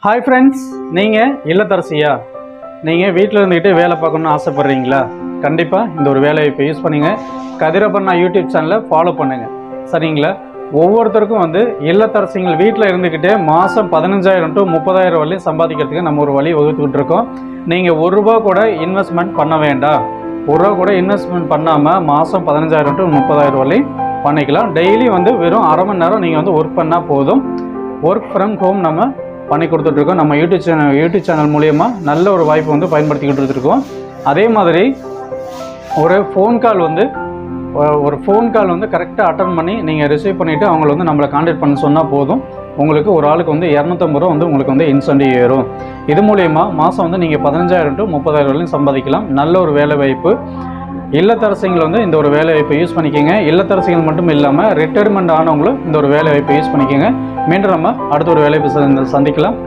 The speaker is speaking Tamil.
ஹாய் ஃப்ரெண்ட்ஸ், நீங்கள் இல்லத்தரசியா? நீங்கள் வீட்டில் இருந்துக்கிட்டு வேலை பார்க்கணுன்னு ஆசைப்பட்றீங்களா? கண்டிப்பாக இந்த ஒரு வேலைவாய்ப்பை யூஸ் பண்ணுங்கள். கதிரப்பண்ணா யூடியூப் சேனலை ஃபாலோ பண்ணுங்கள், சரிங்களா? ஒவ்வொருத்தருக்கும் இல்லத்தரசிகள் வீட்டில் இருந்துக்கிட்டே மாதம் 15,000 to 30,000 வரையும் சம்பாதிக்கிறதுக்கு நம்ம ஒரு வழி வகுத்துக்கிட்டு இருக்கோம். நீங்கள் ₹1 கூட இன்வெஸ்ட்மெண்ட் பண்ண வேண்டாம். ₹1 கூட இன்வெஸ்ட்மெண்ட் பண்ணாமல் மாதம் 15,000 to 30,000 வரையும் பண்ணிக்கலாம். டெய்லி வெறும் அரை மணி நேரம் நீங்கள் ஒர்க் பண்ணால் போதும். ஒர்க் ஃப்ரம் ஹோம் நம்ம பண்ணி கொடுத்துட்ருக்கோம். நம்ம யூடியூப் சேனல் மூலயமா நல்ல ஒரு வாய்ப்பு பயன்படுத்திக்கிட்டு இருக்கோம். அதே மாதிரி ஒரு ஃபோன் கால் கரெக்டாக அட்டன் பண்ணி நீங்கள் ரிசீவ் பண்ணிவிட்டு அவங்கள நம்மளை கான்டாக்ட் பண்ண சொன்னால் போதும். உங்களுக்கு ஒரு ஆளுக்கு ₹250 உங்களுக்கு இன்சென்டிவ் ஏறும். இது மூலயமா மாதம் நீங்கள் 15,000 to 30,000 வரையும் சம்பாதிக்கலாம். நல்ல ஒரு வேலை வாய்ப்பு. இல்லத்தரசிகள் இந்த ஒரு வேலை வாய்ப்பை யூஸ் பண்ணிக்கோங்க. இல்லத்தரசிகள் மட்டும் இல்லாமல் ரிட்டையர்மெண்ட் ஆனவங்களும் இந்த ஒரு வேலை வாய்ப்பை யூஸ் பண்ணிக்கோங்க. மீண்டும் நம்ம அடுத்த ஒரு வேலை சந்திக்கலாம்.